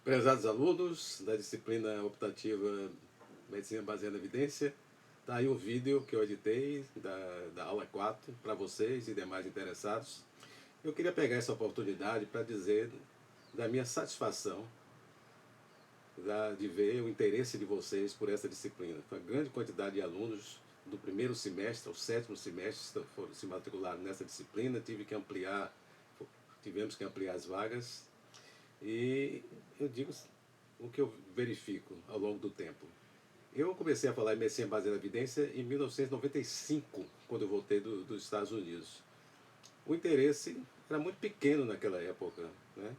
Prezados alunos da disciplina optativa Medicina Baseada em Evidência, está aí um vídeo que eu editei da aula 4 para vocês e demais interessados. Eu queria pegar essa oportunidade para dizer da minha satisfação de ver o interesse de vocês por essa disciplina. Foi uma grande quantidade de alunos do primeiro semestre ao sétimo semestre foram se matricularam nessa disciplina, tivemos que ampliar as vagas. E eu digo o que eu verifico ao longo do tempo. Eu comecei a falar em medicina baseada em evidência em 1995, quando eu voltei dos Estados Unidos. O interesse era muito pequeno naquela época, né?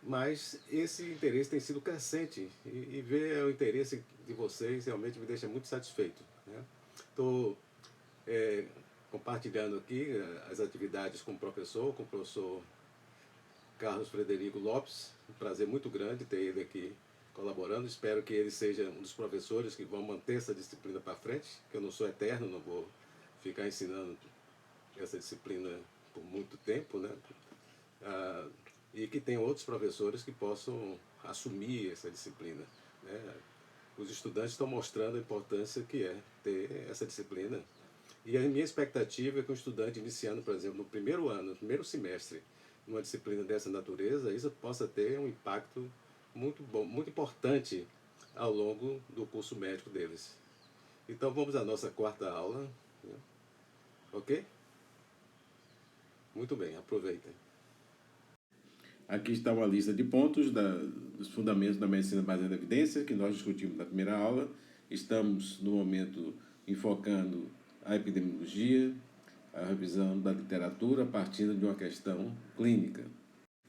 Mas esse interesse tem sido crescente e ver o interesse de vocês realmente me deixa muito satisfeito, né? Estou compartilhando aqui as atividades com com o professor Carlos Frederico Lopes. Um prazer muito grande ter ele aqui colaborando. Espero que ele seja um dos professores que vão manter essa disciplina para frente, que eu não sou eterno, não vou ficar ensinando essa disciplina por muito tempo, né? E que tem outros professores que possam assumir essa disciplina, né? Os estudantes estão mostrando a importância que é ter essa disciplina. E a minha expectativa é que um estudante iniciando, por exemplo, no primeiro ano, no primeiro semestre, numa disciplina dessa natureza, isso possa ter um impacto muito bom, muito importante ao longo do curso médico deles. Então vamos à nossa quarta aula, né? Ok? Muito bem, aproveitem. Aqui está uma lista de pontos dos fundamentos da medicina baseada em evidência que nós discutimos na primeira aula. Estamos, no momento, enfocando a epidemiologia, a revisão da literatura a partir de uma questão clínica.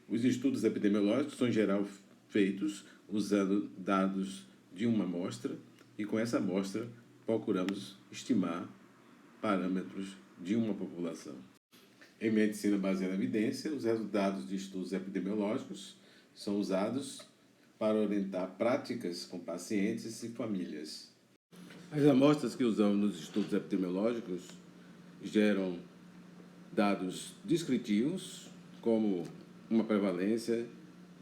Os estudos epidemiológicos são, em geral, feitos usando dados de uma amostra e, com essa amostra, procuramos estimar parâmetros de uma população. Em medicina baseada em evidência, os resultados de estudos epidemiológicos são usados para orientar práticas com pacientes e famílias. As amostras que usamos nos estudos epidemiológicos geram dados descritivos, como uma prevalência,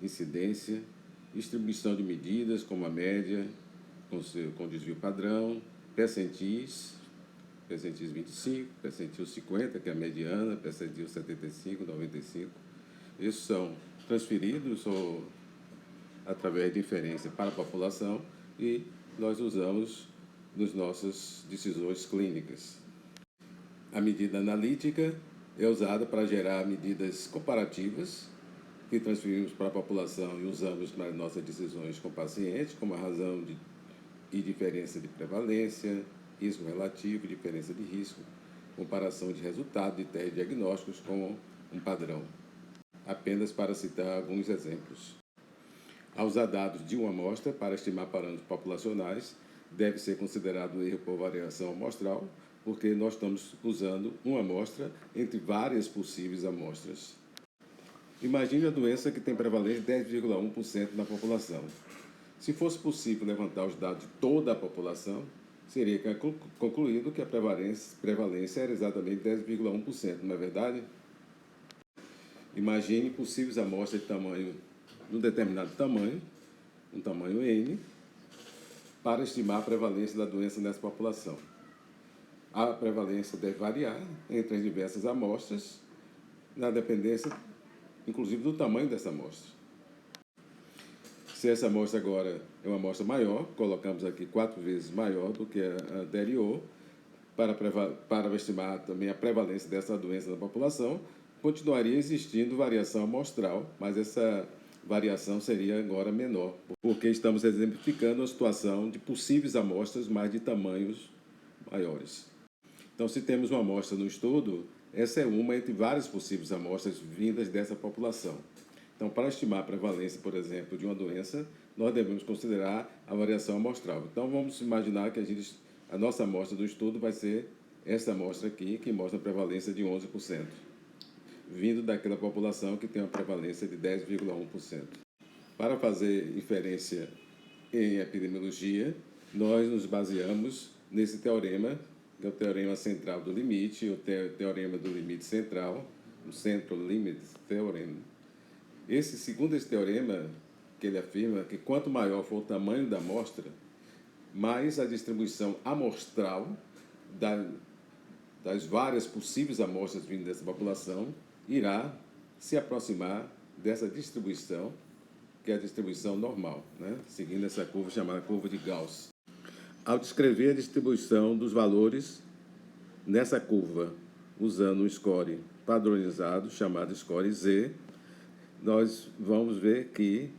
incidência, distribuição de medidas, como a média, com desvio padrão, percentis 25, percentil 50, que é a mediana, percentil 75, 95. Esses são transferidos através de inferência para a população e nós usamos nas nossas decisões clínicas. A medida analítica é usada para gerar medidas comparativas que transferimos para a população e usamos nas nossas decisões com pacientes, como a razão e diferença de prevalência, risco relativo, diferença de risco, comparação de resultados de testes diagnósticos com um padrão. Apenas para citar alguns exemplos. Ao usar dados de uma amostra para estimar parâmetros populacionais, deve ser considerado erro por variação amostral, porque nós estamos usando uma amostra entre várias possíveis amostras. Imagine a doença que tem prevalência de 10,1% na população. Se fosse possível levantar os dados de toda a população, seria concluído que a prevalência era exatamente 10,1%, não é verdade? Imagine possíveis amostras de um determinado tamanho, um tamanho N, para estimar a prevalência da doença nessa população. A prevalência deve variar entre as diversas amostras, na dependência, inclusive, do tamanho dessa amostra. Se essa amostra agora é uma amostra maior, colocamos aqui 4 vezes maior do que a anterior, para estimar também a prevalência dessa doença na população, continuaria existindo variação amostral, mas essa variação seria agora menor, porque estamos exemplificando a situação de possíveis amostras, mas de tamanhos maiores. Então, se temos uma amostra no estudo, essa é uma entre várias possíveis amostras vindas dessa população. Então, para estimar a prevalência, por exemplo, de uma doença, nós devemos considerar a variação amostral. Então, vamos imaginar que a nossa amostra do estudo vai ser essa amostra aqui, que mostra a prevalência de 11%, vindo daquela população que tem uma prevalência de 10,1%. Para fazer inferência em epidemiologia, nós nos baseamos nesse teorema, que é o teorema central do limite, o teorema do limite central, o Central Limit Theorem. Segundo esse teorema, que ele afirma que quanto maior for o tamanho da amostra, mais a distribuição amostral das várias possíveis amostras vindas dessa população irá se aproximar dessa distribuição, que é a distribuição normal, né? Seguindo essa curva chamada curva de Gauss. Ao descrever a distribuição dos valores nessa curva, usando um score padronizado, chamado score Z, nós vamos ver que,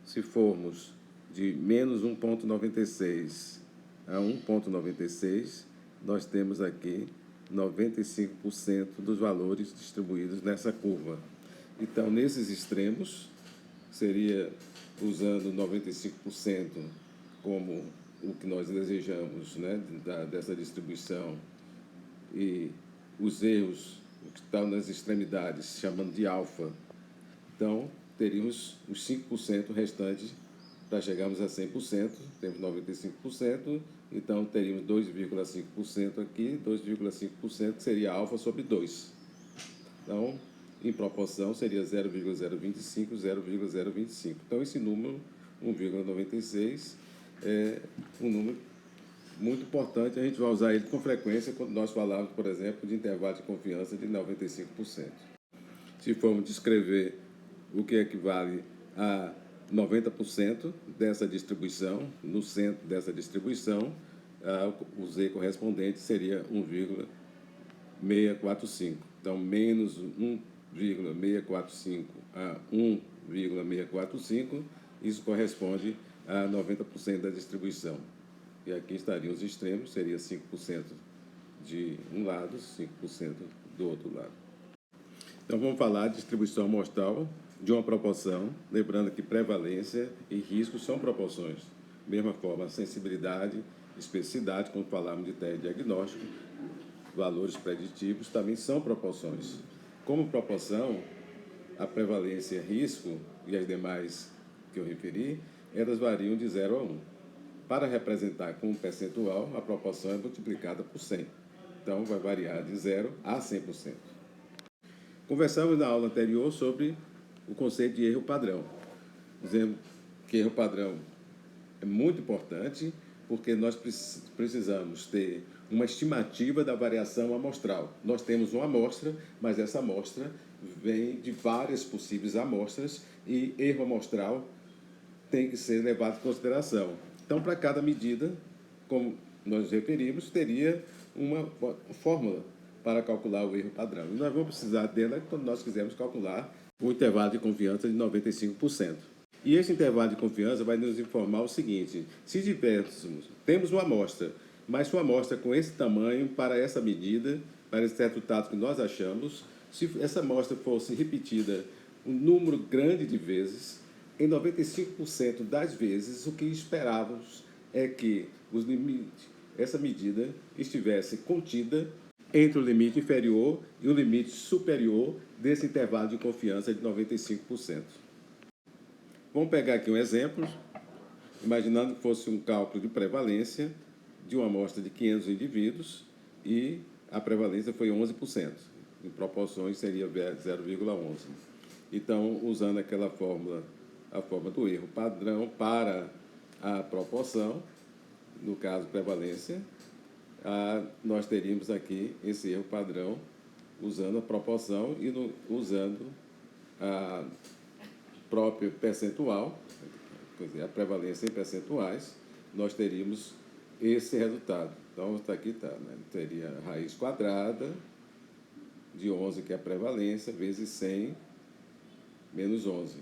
se formos de menos 1,96 a 1,96, nós temos aqui 95% dos valores distribuídos nessa curva. Então, nesses extremos, seria usando 95% como o que nós desejamos, né, dessa distribuição, e os erros que estão nas extremidades, chamando de alfa. Então, teríamos os 5% restantes para chegarmos a 100%, temos 95%, então teríamos 2,5% aqui, 2,5% que seria alfa sobre 2. Então, em proporção, seria 0,025, 0,025. Então, esse número, 1,96, é um número muito importante, a gente vai usar ele com frequência quando nós falamos, por exemplo, de intervalo de confiança de 95%. Se formos descrever o que equivale a 90% dessa distribuição, no centro dessa distribuição, o Z correspondente seria 1,645. Então, menos 1,645 a 1,645, isso corresponde a 90% da distribuição. E aqui estariam os extremos, seria 5% de um lado, 5% do outro lado. Então, vamos falar de distribuição amostral de uma proporção, lembrando que prevalência e risco são proporções. Mesma forma, sensibilidade, especificidade, quando falamos de teste diagnóstico, valores preditivos também são proporções. Como proporção, a prevalência e risco e as demais que eu referi, elas variam de 0 a 1. Para representar com um percentual, a proporção é multiplicada por 100. Então, vai variar de 0 a 100%. Conversamos na aula anterior sobre o conceito de erro padrão. Dizendo que erro padrão é muito importante porque nós precisamos ter uma estimativa da variação amostral. Nós temos uma amostra, mas essa amostra vem de várias possíveis amostras e erro amostral tem que ser levado em consideração. Então, para cada medida, como nós referimos, teria uma fórmula para calcular o erro padrão. E nós vamos precisar dela quando nós quisermos calcular o intervalo de confiança de 95%. E esse intervalo de confiança vai nos informar o seguinte: se temos uma amostra, mas uma amostra com esse tamanho para essa medida, para esse resultado que nós achamos, se essa amostra fosse repetida um número grande de vezes, em 95% das vezes, o que esperávamos é que essa medida estivesse contida entre o limite inferior e o limite superior desse intervalo de confiança de 95%. Vamos pegar aqui um exemplo, imaginando que fosse um cálculo de prevalência de uma amostra de 500 indivíduos e a prevalência foi 11%. Em proporções seria 0,11. Então, usando aquela fórmula, a forma do erro padrão para a proporção, no caso prevalência, nós teríamos aqui esse erro padrão usando a proporção e usando a própria percentual, quer dizer, a prevalência em percentuais, nós teríamos esse resultado. Então, aqui está, né? Teria a raiz quadrada de 11, que é a prevalência, vezes 100 menos 11.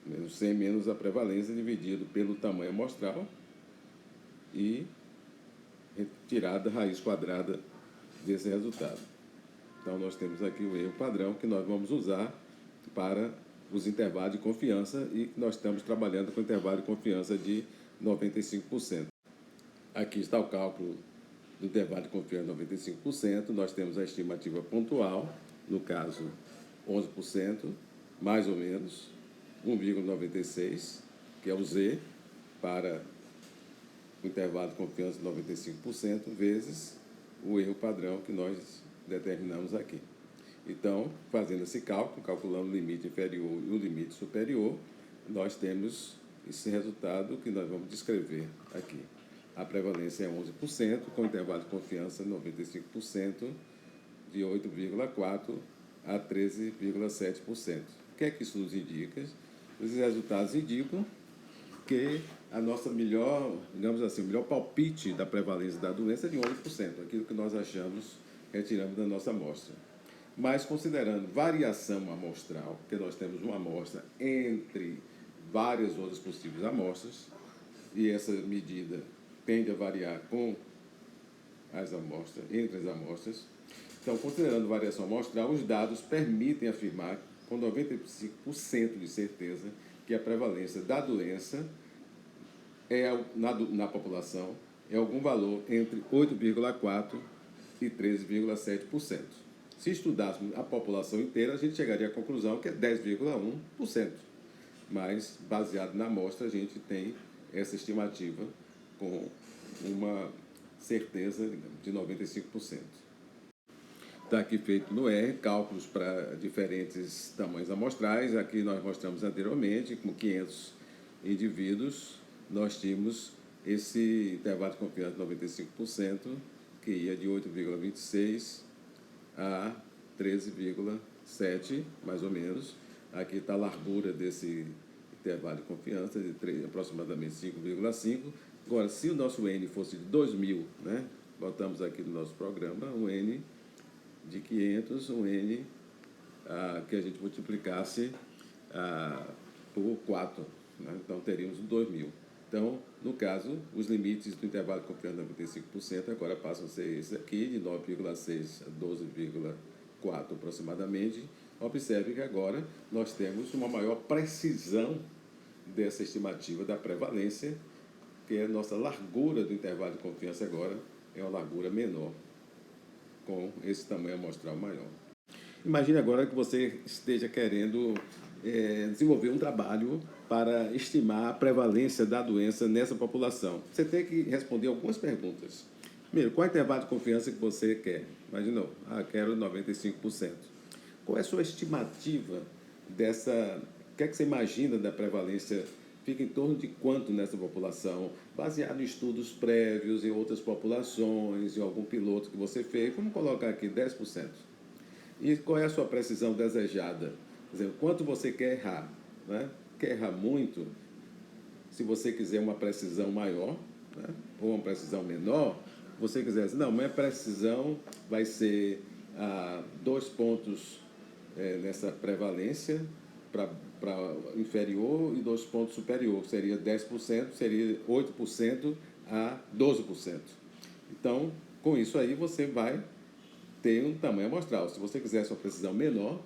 Menos 100 menos a prevalência dividido pelo tamanho amostral e retirada a raiz quadrada desse resultado. Então, nós temos aqui o erro padrão que nós vamos usar para os intervalos de confiança e nós estamos trabalhando com intervalo de confiança de 95%. Aqui está o cálculo do intervalo de confiança de 95%. Nós temos a estimativa pontual, no caso 11%, mais ou menos 1,96, que é o Z, para o intervalo de confiança de 95%, vezes o erro padrão que nós determinamos aqui. Então, fazendo esse cálculo, calculando o limite inferior e o limite superior, nós temos esse resultado que nós vamos descrever aqui. A prevalência é 11%, com intervalo de confiança 95%, de 8,4% a 13,7%. O que é que isso nos indica? Os resultados indicam que a nossa melhor, digamos assim, o melhor palpite da prevalência da doença é de 11%, aquilo que nós achamos, retiramos da nossa amostra. Mas considerando variação amostral, porque nós temos uma amostra entre várias outras possíveis amostras, e essa medida tende a variar com as amostras, entre as amostras. Então, considerando variação amostral, os dados permitem afirmar com 95% de certeza que a prevalência da doença na população é algum valor entre 8,4% e 13,7%. Se estudássemos a população inteira, a gente chegaria à conclusão que é 10,1%. Mas, baseado na amostra, a gente tem essa estimativa com uma certeza de 95%. Está aqui feito no R, cálculos para diferentes tamanhos amostrais. Aqui nós mostramos anteriormente, com 500 indivíduos, nós tínhamos esse intervalo de confiança de 95%, que ia de 8,26 a 13,7, mais ou menos. Aqui está a largura desse intervalo de confiança, de aproximadamente 5,5. Agora, se o nosso N fosse de 2.000, né, botamos aqui no nosso programa um N de 500, um N que a gente multiplicasse por 4, né? Então teríamos 2.000. Então, no caso, os limites do intervalo de confiança de 95% agora passam a ser esse aqui, de 9,6 a 12,4 aproximadamente. Observe que agora nós temos uma maior precisão dessa estimativa da prevalência, que a nossa largura do intervalo de confiança agora é uma largura menor, com esse tamanho amostral maior. Imagine agora que você esteja querendo desenvolver um trabalho para estimar a prevalência da doença nessa população. Você tem que responder algumas perguntas. Primeiro, qual é o intervalo de confiança que você quer? Imaginou, quero 95%. Qual é a sua estimativa dessa... O que é que você imagina da prevalência? Fica em torno de quanto nessa população? Baseado em estudos prévios, em outras populações, em algum piloto que você fez. Vamos colocar aqui 10%. E qual é a sua precisão desejada? Quer dizer, quanto você quer errar? Né? Quer errar muito? Se você quiser uma precisão maior, né, ou uma precisão menor, você quiser dizer, não, minha precisão vai ser 2 pontos nessa prevalência para inferior e 2 pontos superior, seria 10%, seria 8% a 12%. Então, com isso aí, você vai ter um tamanho amostral. Se você quiser sua precisão menor,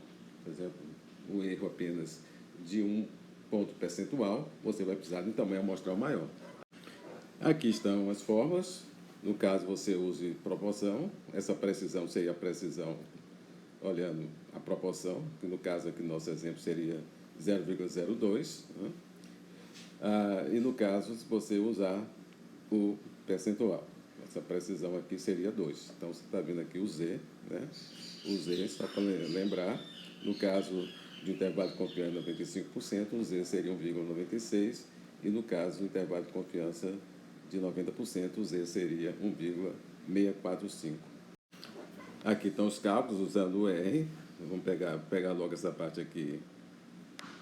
por exemplo, um erro apenas de 1 ponto percentual, você vai precisar de um tamanho amostral maior. Aqui estão as fórmulas. No caso, você use proporção. Essa precisão seria a precisão olhando a proporção, que no caso aqui, no nosso exemplo, seria 0,02. Né? E no caso, se você usar o percentual, essa precisão aqui seria 2. Então, você está vendo aqui o Z, né? O Z, só para lembrar, no caso de intervalo de confiança de 95%, o Z seria 1,96, e no caso do intervalo de confiança de 90%, o Z seria 1,645. Aqui estão os cálculos usando o R. Vamos pegar logo essa parte aqui,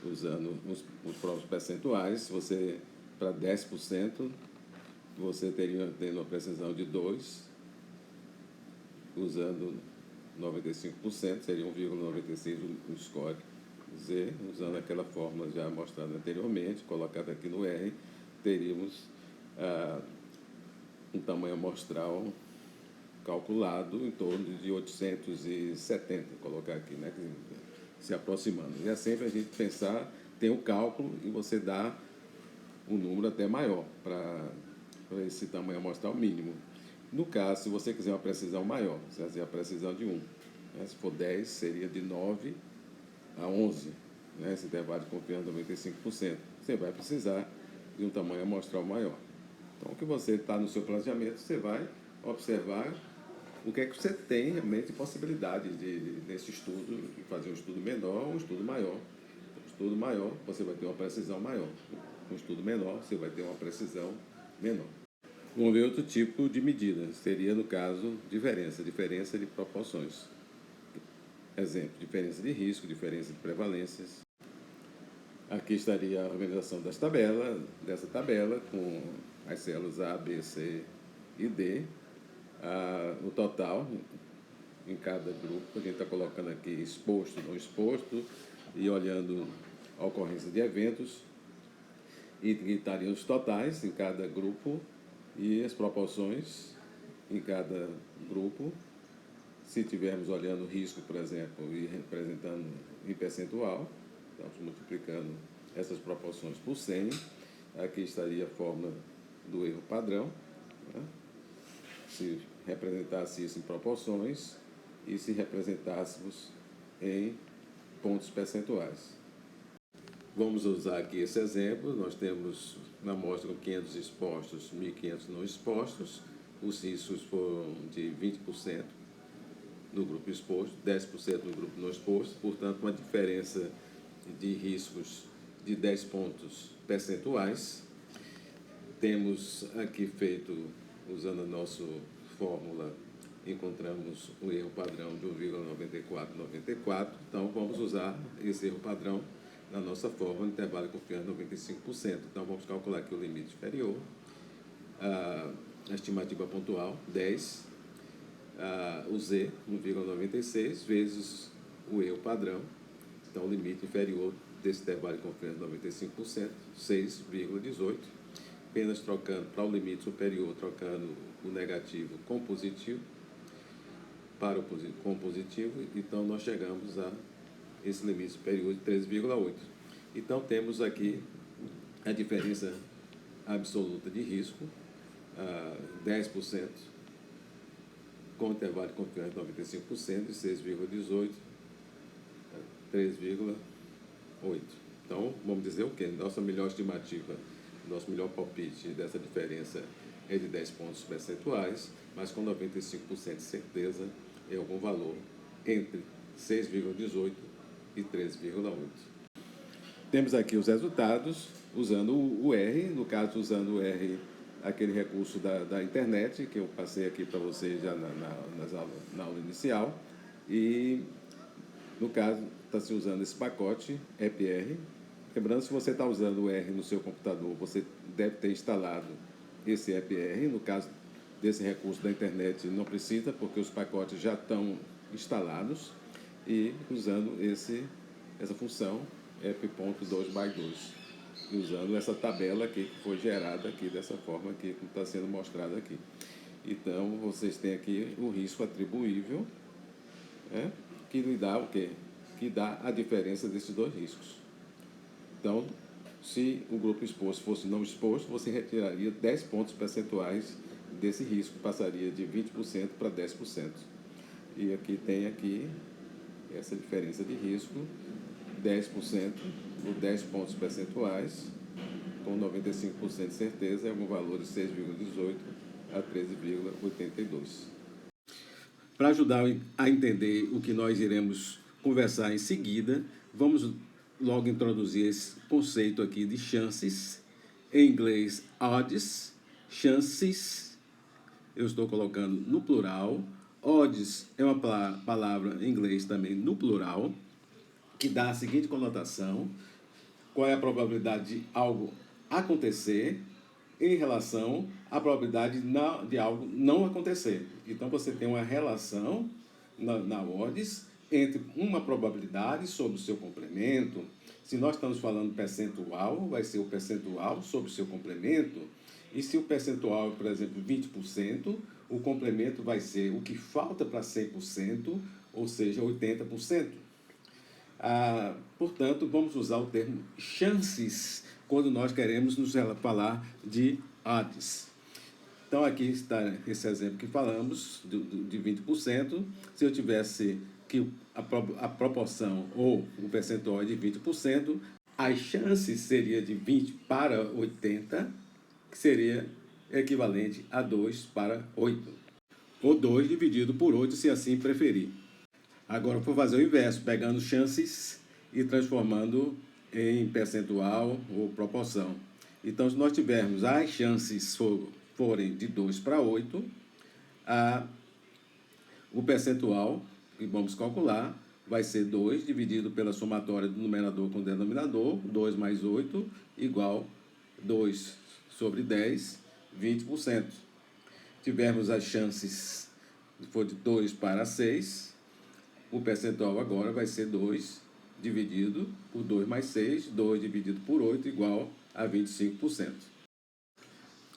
usando os próprios percentuais. Se você, para 10%, você teria tendo uma precisão de 2, usando 95%, seria 1,96 o score Z, usando aquela fórmula já mostrada anteriormente, colocada aqui no R, teríamos um tamanho amostral calculado em torno de 870, colocar aqui, né, se aproximando. E é sempre a gente pensar, tem o cálculo e você dá um número até maior para esse tamanho amostral mínimo. No caso, se você quiser uma precisão maior, você vai fazer a precisão de 1. Né? Se for 10, seria de 9 a 11, né? Esse intervalo de confiança de 95%. Você vai precisar de um tamanho amostral maior. Então, o que você está no seu planejamento, você vai observar o que é que você tem realmente possibilidade nesse estudo, de fazer um estudo menor ou um estudo maior. Um estudo maior, você vai ter uma precisão maior. Um estudo menor, você vai ter uma precisão menor. Vamos ver outro tipo de medida. Seria, no caso, diferença de proporções. Exemplo, diferença de risco, diferença de prevalências. Aqui estaria a organização dessa tabela, com as células A, B, C e D. O total em cada grupo, a gente está colocando aqui exposto, não exposto, e olhando a ocorrência de eventos, e estariam os totais em cada grupo e as proporções em cada grupo. Se estivermos olhando risco, por exemplo, e representando em percentual, estamos multiplicando essas proporções por 100. Aqui estaria a fórmula do erro padrão, né? Se representasse isso em proporções e se representássemos em pontos percentuais. Vamos usar aqui esse exemplo. Nós temos uma amostra com 500 expostos, 1.500 não expostos. Os riscos foram de 20% no grupo exposto, 10% no grupo não exposto. Portanto, uma diferença de riscos de 10 pontos percentuais. Temos aqui feito, usando a nossa fórmula, encontramos um erro padrão de 1,9494. Então, vamos usar esse erro padrão na nossa fórmula, intervalo de confiança 95%. Então, vamos calcular aqui o limite inferior, a estimativa pontual, 10, o Z, 1,96, vezes o erro padrão. Então, o limite inferior desse intervalo de confiança 95%, 6,18. Apenas trocando para o limite superior, trocando o negativo com positivo, com positivo, então nós chegamos a esse limite superior de 13,8. Então temos aqui a diferença absoluta de risco, 10% com intervalo de confiança de 95%, de 6,18, 3,8. Então, vamos dizer o quê? Nossa melhor estimativa, nosso melhor palpite dessa diferença é de 10 pontos percentuais, mas com 95% de certeza é algum valor entre 6,18 e 13,8. Temos aqui os resultados usando o R, no caso usando o R, aquele recurso da internet, que eu passei aqui para vocês já na aula inicial, e no caso está se usando esse pacote EPR. Lembrando, se você está usando o R no seu computador, você deve ter instalado esse EPR. No caso desse recurso da internet, não precisa, porque os pacotes já estão instalados, e usando essa função ep.2x2, usando essa tabela aqui que foi gerada aqui dessa forma aqui, como está sendo mostrado aqui. Então, vocês têm aqui o risco atribuível, né, que lhe dá o quê? Que dá a diferença desses dois riscos. Então, se o grupo exposto fosse não exposto, você retiraria 10 pontos percentuais desse risco, passaria de 20% para 10%. E aqui tem essa diferença de risco, 10% por 10 pontos percentuais, com 95% de certeza, é um valor de 6,18 a 13,82. Para ajudar a entender o que nós iremos conversar em seguida, vamos logo introduzir esse conceito aqui de chances, em inglês odds, chances, eu estou colocando no plural. Odds é uma palavra em inglês também no plural, que dá a seguinte conotação: qual é a probabilidade de algo acontecer em relação à probabilidade de algo não acontecer. Então, você tem uma relação na odds entre uma probabilidade sobre o seu complemento. Se nós estamos falando percentual, vai ser o percentual sobre o seu complemento. E se o percentual é, por exemplo, 20%, o complemento vai ser o que falta para 100%, ou seja, 80%. Portanto, vamos usar o termo chances quando nós queremos nos falar de odds. Então, aqui está esse exemplo que falamos, de 20%. Se eu tivesse que a proporção ou o percentual é de 20%, as chances seria de 20 para 80, que seria equivalente a 2 para 8. ou 2 dividido por 8, se assim preferir. Agora eu vou fazer o inverso, pegando chances e transformando em percentual ou proporção. Então, se nós tivermos as chances forem de 2 para 8, o percentual que vamos calcular vai ser 2 dividido pela somatória do numerador com o denominador, 2 mais 8, igual 2 sobre 10, 20%. Tivermos as chances, se for de 2 para 6, o percentual agora vai ser 2 dividido por 2 mais 6, 2 dividido por 8, igual a 25%.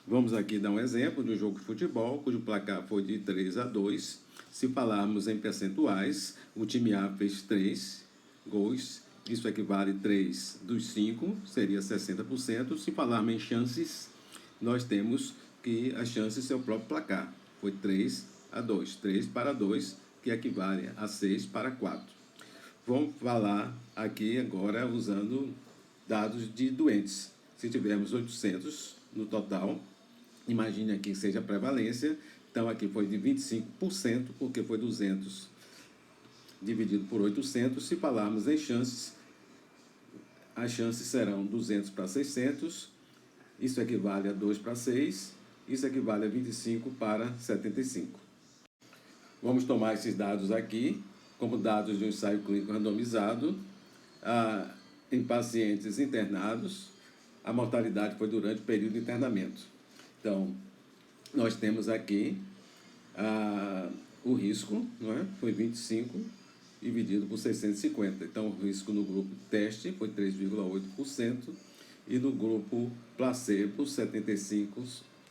Vamos aqui dar um exemplo de um jogo de futebol, cujo placar foi de 3-2. Se falarmos em percentuais, o time A fez 3 gols, isso equivale a 3 dos 5, seria 60%. Se falarmos em chances, nós temos que a chance ser o próprio placar. Foi 3-2, 3 para 2, que equivale a 6 para 4. Vamos falar aqui agora usando dados de doentes. Se tivermos 800 no total, imagine aqui que seja a prevalência. Então, aqui foi de 25%, porque foi 200 dividido por 800. Se falarmos em chances, as chances serão 200 para 600. Isso equivale a 2 para 6. Isso equivale a 25 para 75. Vamos tomar esses dados aqui como dados de um ensaio clínico randomizado em pacientes internados. A mortalidade foi durante o período de internamento. Então, nós temos aqui o risco, não é? Foi 25 dividido por 650. Então, o risco no grupo teste foi 3,8% e no grupo placebo, 75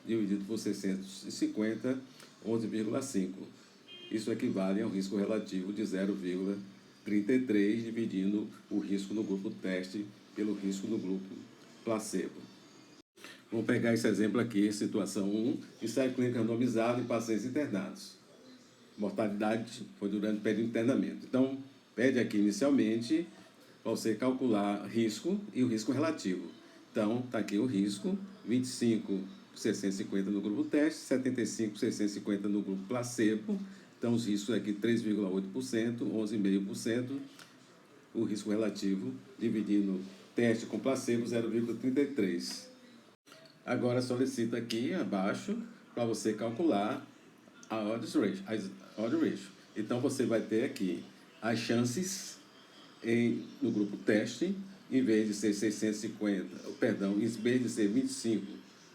dividido por 650, 11,5%. Isso equivale a um risco relativo de 0,33, dividindo o risco no grupo teste pelo risco no grupo placebo. Vamos pegar esse exemplo aqui, situação 1, ensaio clínico randomizado em pacientes internados. Mortalidade foi durante o período de internamento. Então, pede aqui inicialmente para você calcular risco e o risco relativo. Então, está aqui o risco, 25 por 650 no grupo teste, 75 por 650 no grupo placebo. Então, os riscos aqui 3,8%, 11,5%. O risco relativo, dividindo teste com placebo, 0,33%. Agora, solicita aqui abaixo para você calcular a odds ratio. Então, você vai ter aqui as chances no grupo teste, em vez de ser 25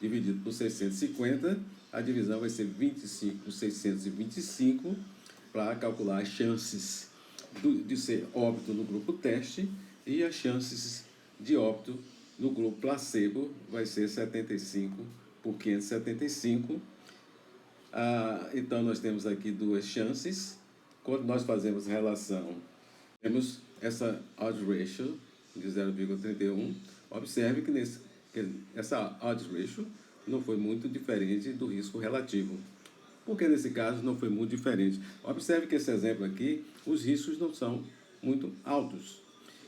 dividido por 650, a divisão vai ser 25 por 625, para calcular as chances de ser óbito no grupo teste, e as chances de óbito no grupo placebo vai ser 75 por 575. Então, nós temos aqui duas chances. Quando nós fazemos a relação, temos essa odds ratio de 0,31. Observe que essa odds ratio não foi muito diferente do risco relativo. Porque nesse caso não foi muito diferente. Observe que esse exemplo aqui, os riscos não são muito altos.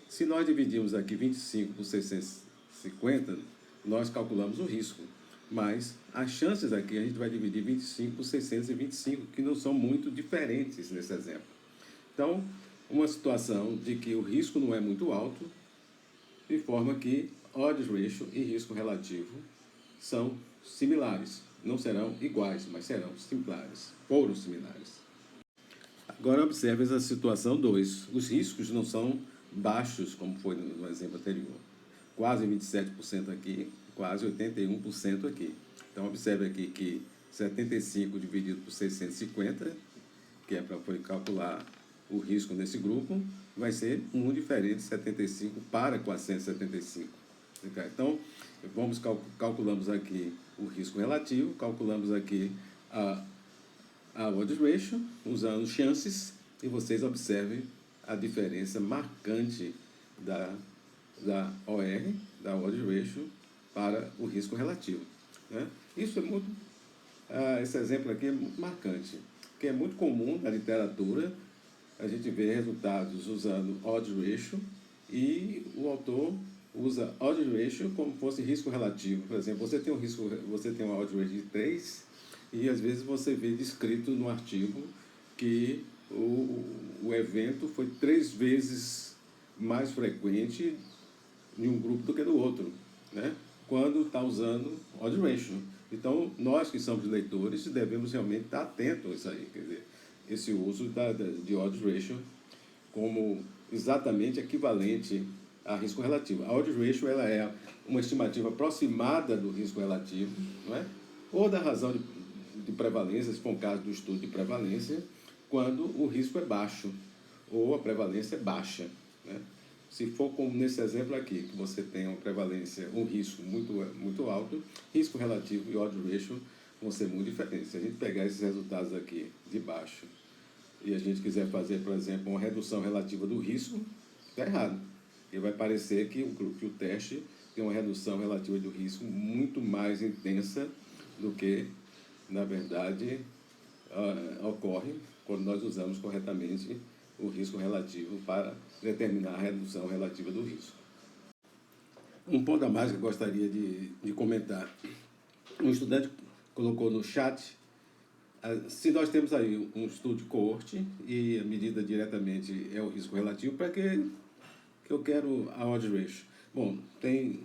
Se nós dividirmos aqui 25 por 650, nós calculamos o risco. Mas as chances aqui, a gente vai dividir 25 por 625, que não são muito diferentes nesse exemplo. Então, uma situação de que o risco não é muito alto, de forma que odds ratio e risco relativo são similares. Não serão iguais, mas serão similares. Foram similares. Agora observe essa situação 2. Os riscos não são baixos, como foi no exemplo anterior. Quase 27% aqui, quase 81% aqui. Então, observe aqui que 75 dividido por 650, que é para calcular o risco nesse grupo, vai ser muito diferente, 75 para 475. Então, calculamos aqui o risco relativo, calculamos aqui a odds ratio, usando chances, e vocês observem a diferença marcante da OR, da odds ratio, para o risco relativo. Né? Isso é muito, esse exemplo aqui é muito marcante, porque é muito comum na literatura a gente ver resultados usando odds ratio e o autor usa odds ratio como fosse risco relativo. Por exemplo, você tem uma odds ratio de 3 e às vezes você vê descrito no artigo que o evento foi 3 vezes mais frequente em um grupo do que no outro, né? Quando está usando odd ratio. Então, nós que somos leitores devemos realmente estar atentos a isso aí, quer dizer, esse uso de odd ratio como exatamente equivalente a risco relativo. A odd ratio ela é uma estimativa aproximada do risco relativo, não é? Ou da razão de prevalência, se for um caso do estudo de prevalência, quando o risco é baixo ou a prevalência é baixa, né? Se for como nesse exemplo aqui, que você tem uma prevalência, um risco muito alto, risco relativo e odd ratio vão ser muito diferentes. Se a gente pegar esses resultados aqui de baixo e a gente quiser fazer, por exemplo, uma redução relativa do risco, está errado. E vai parecer que o teste tem uma redução relativa do risco muito mais intensa do que, na verdade, ocorre quando nós usamos corretamente o risco relativo para determinar a redução relativa do risco. Um ponto a mais que eu gostaria de comentar. Um estudante colocou no chat, se nós temos aí um estudo de coorte e a medida diretamente é o risco relativo, para que eu quero a odd ratio? Bom, tem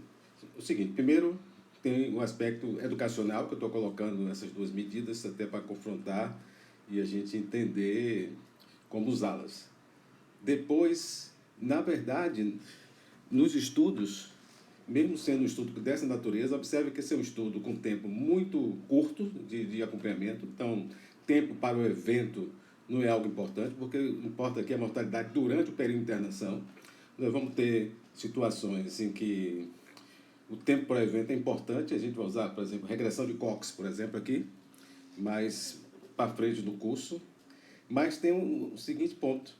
o seguinte, primeiro tem o aspecto educacional, que eu estou colocando essas duas medidas até para confrontar e a gente entender como usá-las. Depois, na verdade, nos estudos, mesmo sendo um estudo dessa natureza, observe que esse é um estudo com tempo muito curto de acompanhamento, então tempo para o evento não é algo importante, porque o que importa aqui é a mortalidade durante o período de internação. Nós vamos ter situações em que o tempo para o evento é importante, a gente vai usar, por exemplo, regressão de Cox, por exemplo, aqui, mais para frente do curso, mas tem o seguinte ponto.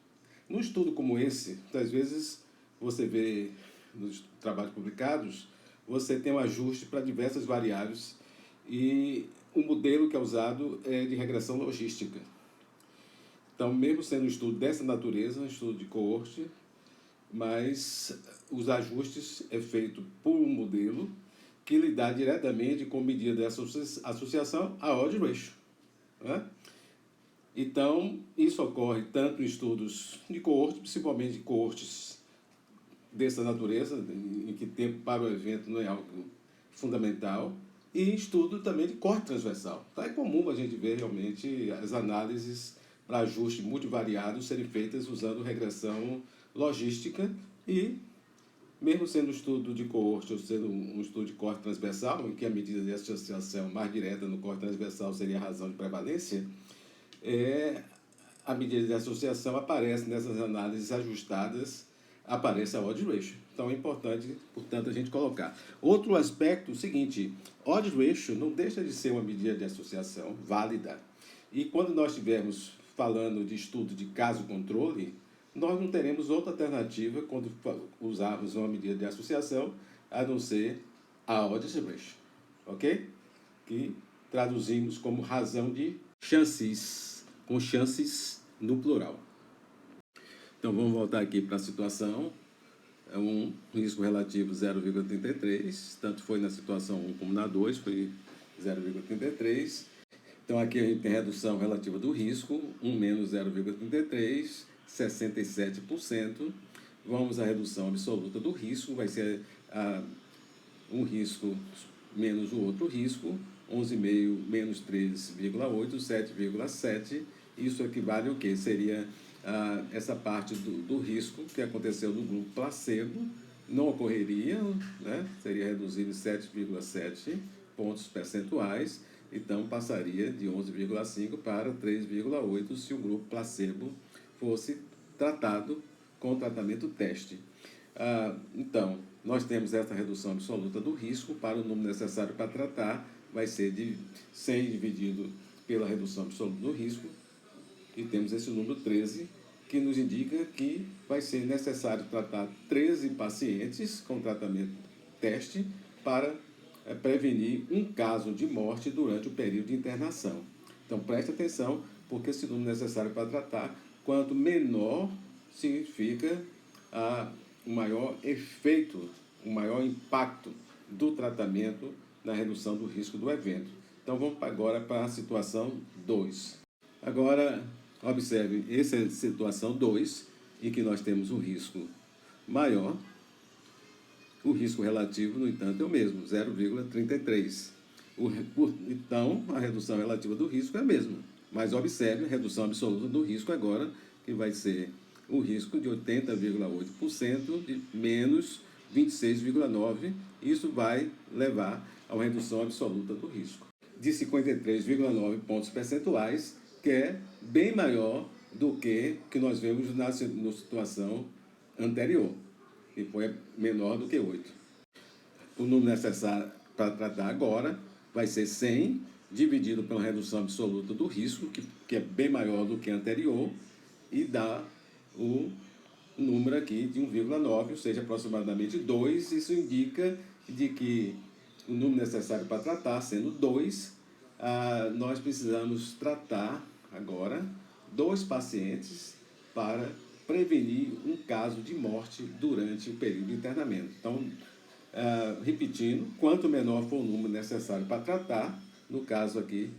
Num estudo como esse, às vezes você vê nos trabalhos publicados, você tem um ajuste para diversas variáveis e o modelo que é usado é de regressão logística. Então, mesmo sendo um estudo dessa natureza, um estudo de coorte, mas os ajustes é feito por um modelo que lida diretamente com medida de associação a odd ratio, né? Então, isso ocorre tanto em estudos de coorte, principalmente de coortes dessa natureza, em que tempo para o evento não é algo fundamental, e em estudo também de corte transversal. Então, é comum a gente ver realmente as análises para ajuste multivariados serem feitas usando regressão logística e, mesmo sendo um estudo de coorte ou sendo um estudo de corte transversal, em que a medida de associação mais direta no corte transversal seria a razão de prevalência, a medida de associação aparece nessas análises ajustadas, aparece a odd ratio. Então é importante, portanto, a gente colocar. Outro aspecto, o seguinte, odd ratio não deixa de ser uma medida de associação válida. E quando nós estivermos falando de estudo de caso-controle, nós não teremos outra alternativa quando usarmos uma medida de associação, a não ser a odd ratio, ok? Que traduzimos como razão de chances, com chances no plural. Então, vamos voltar aqui para a situação. É um risco relativo 0,33, tanto foi na situação 1 como na 2, foi 0,33. Então, aqui a gente tem redução relativa do risco, 1 menos 0,33, 67%. Vamos à redução absoluta do risco, vai ser um risco menos o outro risco, 11,5 menos 3,8, 7,7. Isso equivale ao que? Seria essa parte do risco que aconteceu no grupo placebo, não ocorreria, né? Seria reduzido em 7,7 pontos percentuais, então passaria de 11,5 para 3,8 se o grupo placebo fosse tratado com o tratamento teste. Então, nós temos essa redução absoluta do risco para o número necessário para tratar, vai ser de 100 dividido pela redução absoluta do risco, e temos esse número 13, que nos indica que vai ser necessário tratar 13 pacientes com tratamento teste para prevenir um caso de morte durante o período de internação. Então, preste atenção, porque esse número necessário para tratar, quanto menor, significa o maior efeito, o maior impacto do tratamento na redução do risco do evento. Então vamos agora para a situação 2. Agora, observe, essa é a situação 2, em que nós temos um risco maior. O risco relativo, no entanto, é o mesmo, 0,33. Então, a redução relativa do risco é a mesma. Mas observe a redução absoluta do risco agora, que vai ser o risco de 80,8% de menos 26,9%. Isso vai levar a uma redução absoluta do risco de 53,9 pontos percentuais, que é bem maior do que nós vemos na situação anterior, que foi menor do que 8. O número necessário para tratar agora vai ser 100 dividido pela redução absoluta do risco, que é bem maior do que a anterior, e dá o número aqui de 1,9, ou seja, aproximadamente 2. Isso indica de que o número necessário para tratar, sendo 2, nós precisamos tratar agora 2 pacientes para prevenir um caso de morte durante o período de internamento. Então, repetindo, quanto menor for o número necessário para tratar, no caso aqui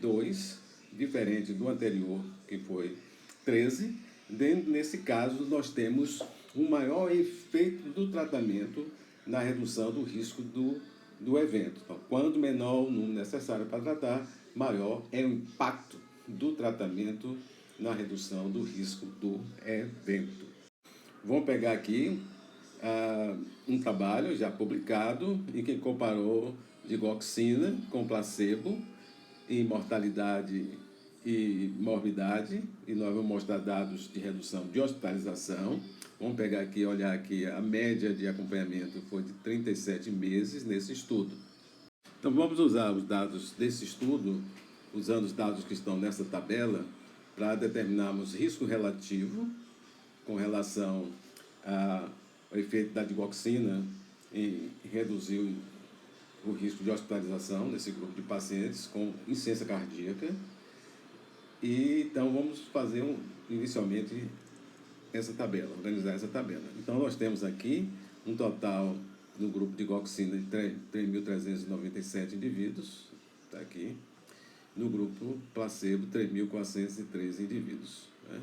2, diferente do anterior, que foi 13, nesse caso nós temos um maior efeito do tratamento na redução do risco do evento. Então, quanto menor o número necessário para tratar, maior é o impacto do tratamento na redução do risco do evento. Vamos pegar aqui um trabalho já publicado em que comparou digoxina com placebo em mortalidade e morbidade, e nós vamos mostrar dados de redução de hospitalização. Vamos pegar aqui, olhar aqui, a média de acompanhamento foi de 37 meses nesse estudo. Então vamos usar os dados desse estudo, usando os dados que estão nessa tabela, para determinarmos risco relativo com relação ao efeito da digoxina em reduzir o risco de hospitalização nesse grupo de pacientes com insuficiência cardíaca. E então vamos fazer inicialmente essa tabela, organizar essa tabela. Então nós temos aqui um total no grupo de digoxina de 3.397 indivíduos, está aqui. No grupo placebo, 3.403 indivíduos. Né?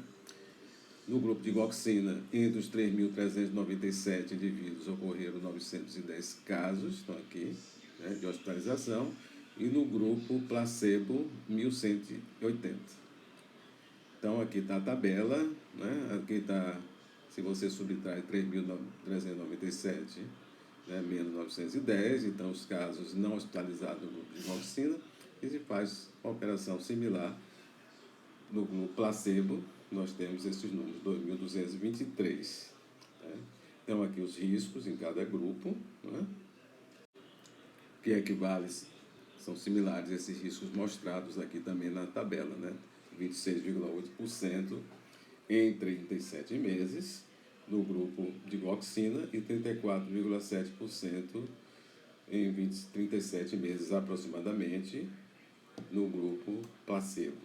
No grupo de digoxina, entre os 3.397 indivíduos, ocorreram 910 casos, estão aqui, né, de hospitalização, e no grupo placebo, 1.180. Então, aqui está a tabela, né? Aqui está, se você subtrai 3.397, né, menos 910, então os casos não hospitalizados no grupo de digoxina, e se faz uma operação similar no grupo placebo, nós temos esses números, 2.223. Né? Então, aqui os riscos em cada grupo, né? Que equivale, são similares a esses riscos mostrados aqui também na tabela, né? 26,8% em 37 meses no grupo de digoxina e 34,7% em 37 meses aproximadamente no grupo placebo.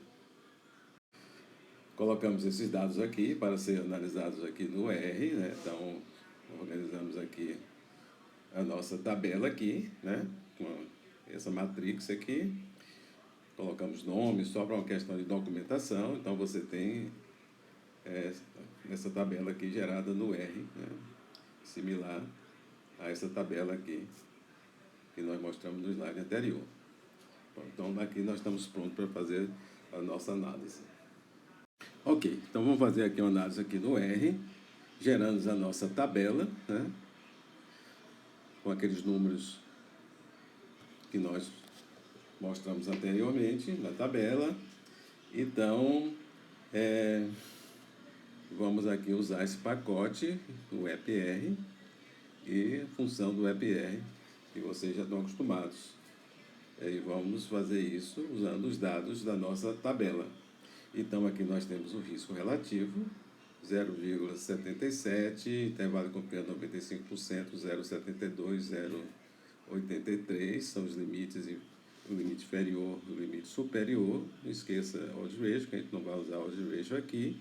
Colocamos esses dados aqui para ser analisados aqui no R, né? Então, organizamos aqui a nossa tabela aqui, né? Com essa matrix aqui. Colocamos nomes só para uma questão de documentação. Então, você tem essa tabela aqui gerada no R, né? Similar a essa tabela aqui que nós mostramos no slide anterior. Então, aqui nós estamos prontos para fazer a nossa análise. Ok, então vamos fazer aqui uma análise aqui no R, gerando a nossa tabela, né? Com aqueles números que nós mostramos anteriormente na tabela. Então, vamos aqui usar esse pacote, o EPR, e a função do EPR, que vocês já estão acostumados. E vamos fazer isso usando os dados da nossa tabela. Então, aqui nós temos o risco relativo, 0,77, intervalo compreendo 95%, 0,72, 0,83, são os limites, o limite inferior e o limite superior. Não esqueça odds ratio, que a gente não vai usar odds ratio aqui.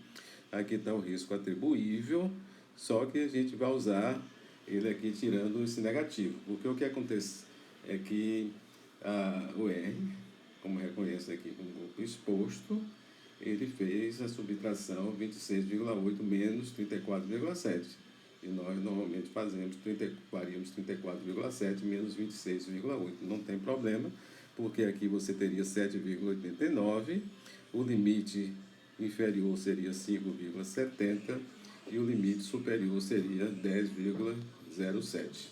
Aqui está o risco atribuível, só que a gente vai usar ele aqui tirando esse negativo. Porque o que acontece é que o R, como reconhece aqui como grupo exposto, ele fez a subtração 26,8 menos 34,7. E nós normalmente faríamos 34,7 menos 26,8. Não tem problema, porque aqui você teria 7,89, o limite inferior seria 5,70 e o limite superior seria 10,07.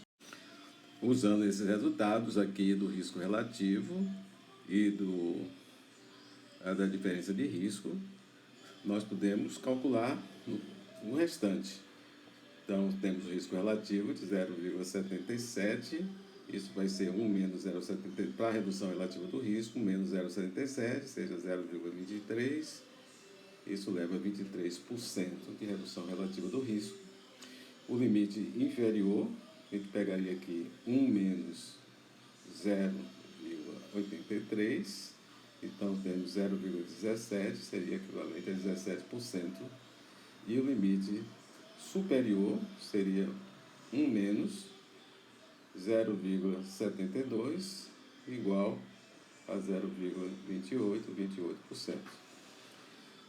Usando esses resultados aqui do risco relativo e da diferença de risco, nós podemos calcular o restante. Então, temos o risco relativo de 0,77, isso vai ser 1 menos 0,77, para a redução relativa do risco, menos 0,77, seja 0,23, isso leva a 23% de redução relativa do risco. O limite inferior, a gente pegaria aqui 1 menos 0,83, então temos 0,17, seria equivalente a 17%, e o limite superior seria 1 menos 0,72, igual a 0,28%.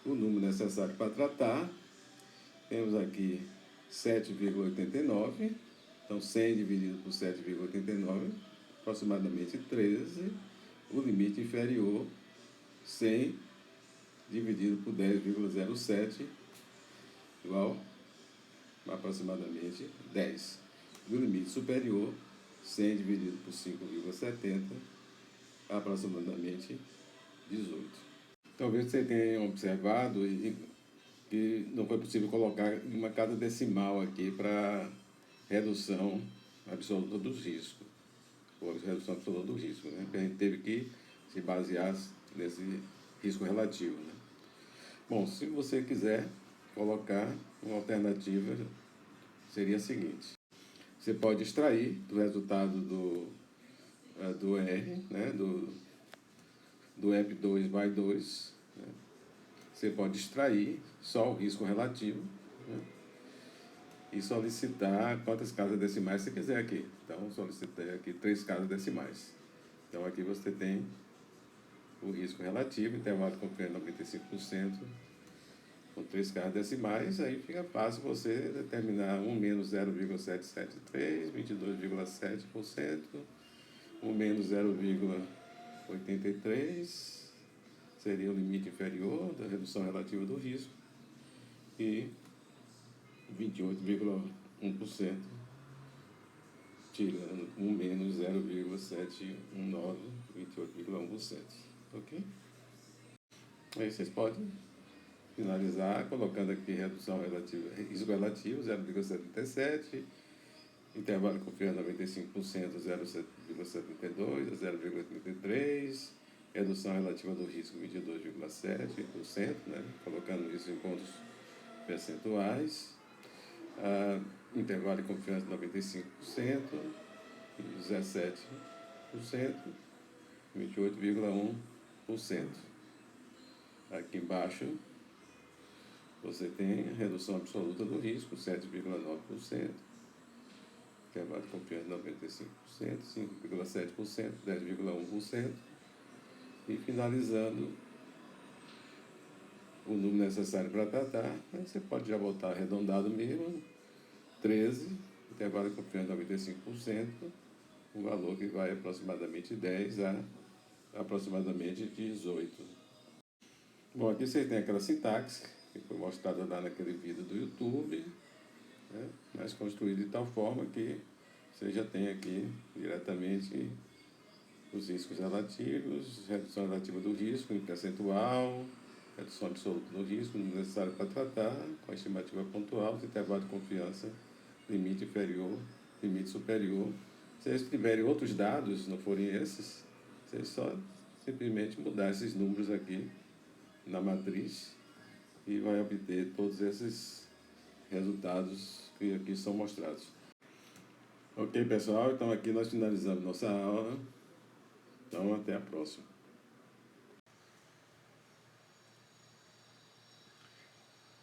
O número necessário para tratar, temos aqui 7,89, então 100 dividido por 7,89, aproximadamente 13, o limite inferior, 100 dividido por 10,07, igual a aproximadamente 10. E o limite superior, 100 dividido por 5,70, aproximadamente 18. Talvez você tenha observado que não foi possível colocar uma casa decimal aqui para redução absoluta dos riscos, ou redução absoluta do risco, né? Porque a gente teve que se basear nesse risco relativo, né? Bom, se você quiser colocar uma alternativa, seria a seguinte: você pode extrair do resultado do R, né? do EP2 by 2, né? Você pode extrair só o risco relativo, né? E solicitar quantas casas decimais você quiser aqui. Então, solicitei aqui 3 casas decimais. Então, aqui você tem o risco relativo, intervalo de confiança 95%, com 3 casas decimais, aí fica fácil você determinar 1 menos 0,773, 22,7%, 1 menos 0,83, seria o limite inferior da redução relativa do risco, e 28,1%, tirando 1 menos 0,719, 28,1%. Ok? Aí vocês podem finalizar colocando aqui redução relativa, risco relativo 0,77, intervalo de confiança 95%, 0,72 a 0,83, redução relativa do risco 22,7%, né? Colocando isso em pontos percentuais, intervalo de confiança 95%, 17%, 28,1%. Aqui embaixo você tem a redução absoluta do risco, 7,9%, intervalo de confiança 95%, 5,7%, 10,1%, e finalizando o número necessário para tratar, aí você pode já voltar arredondado mesmo, 13, intervalo de confiança 95%, um valor que vai aproximadamente 10 a aproximadamente 18. Bom, aqui você tem aquela sintaxe, que foi mostrada lá naquele vídeo do YouTube, né? Mas construído de tal forma que você já tem aqui diretamente os riscos relativos, redução relativa do risco em percentual, redução absoluta do risco necessário para tratar, com a estimativa pontual, intervalo de confiança, limite inferior, limite superior. Se eles tiverem outros dados, não forem esses, vocês só simplesmente mudar esses números aqui na matriz e vai obter todos esses resultados que aqui são mostrados. Ok, pessoal? Então aqui nós finalizamos nossa aula. Então até a próxima.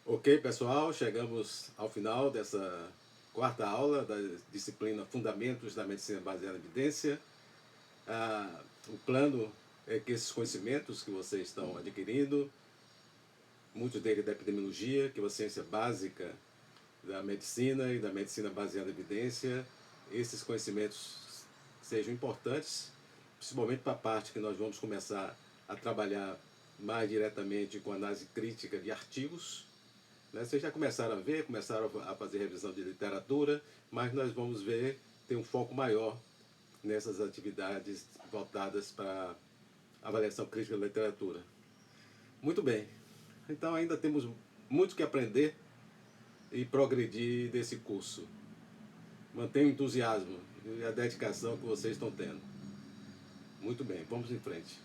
Ok, pessoal, chegamos ao final dessa quarta aula da disciplina Fundamentos da Medicina Baseada em Evidência. O plano é que esses conhecimentos que vocês estão adquirindo, muitos deles da epidemiologia, que é uma ciência básica da medicina e da medicina baseada em evidência, esses conhecimentos sejam importantes, principalmente para a parte que nós vamos começar a trabalhar mais diretamente com análise crítica de artigos, né? Vocês já começaram a ver, começaram a fazer revisão de literatura, mas nós vamos ver, ter um foco maior nessas atividades voltadas para avaliação crítica da literatura. Muito bem, então ainda temos muito que aprender e progredir desse curso. Mantenha o entusiasmo e a dedicação que vocês estão tendo. Muito bem, vamos em frente.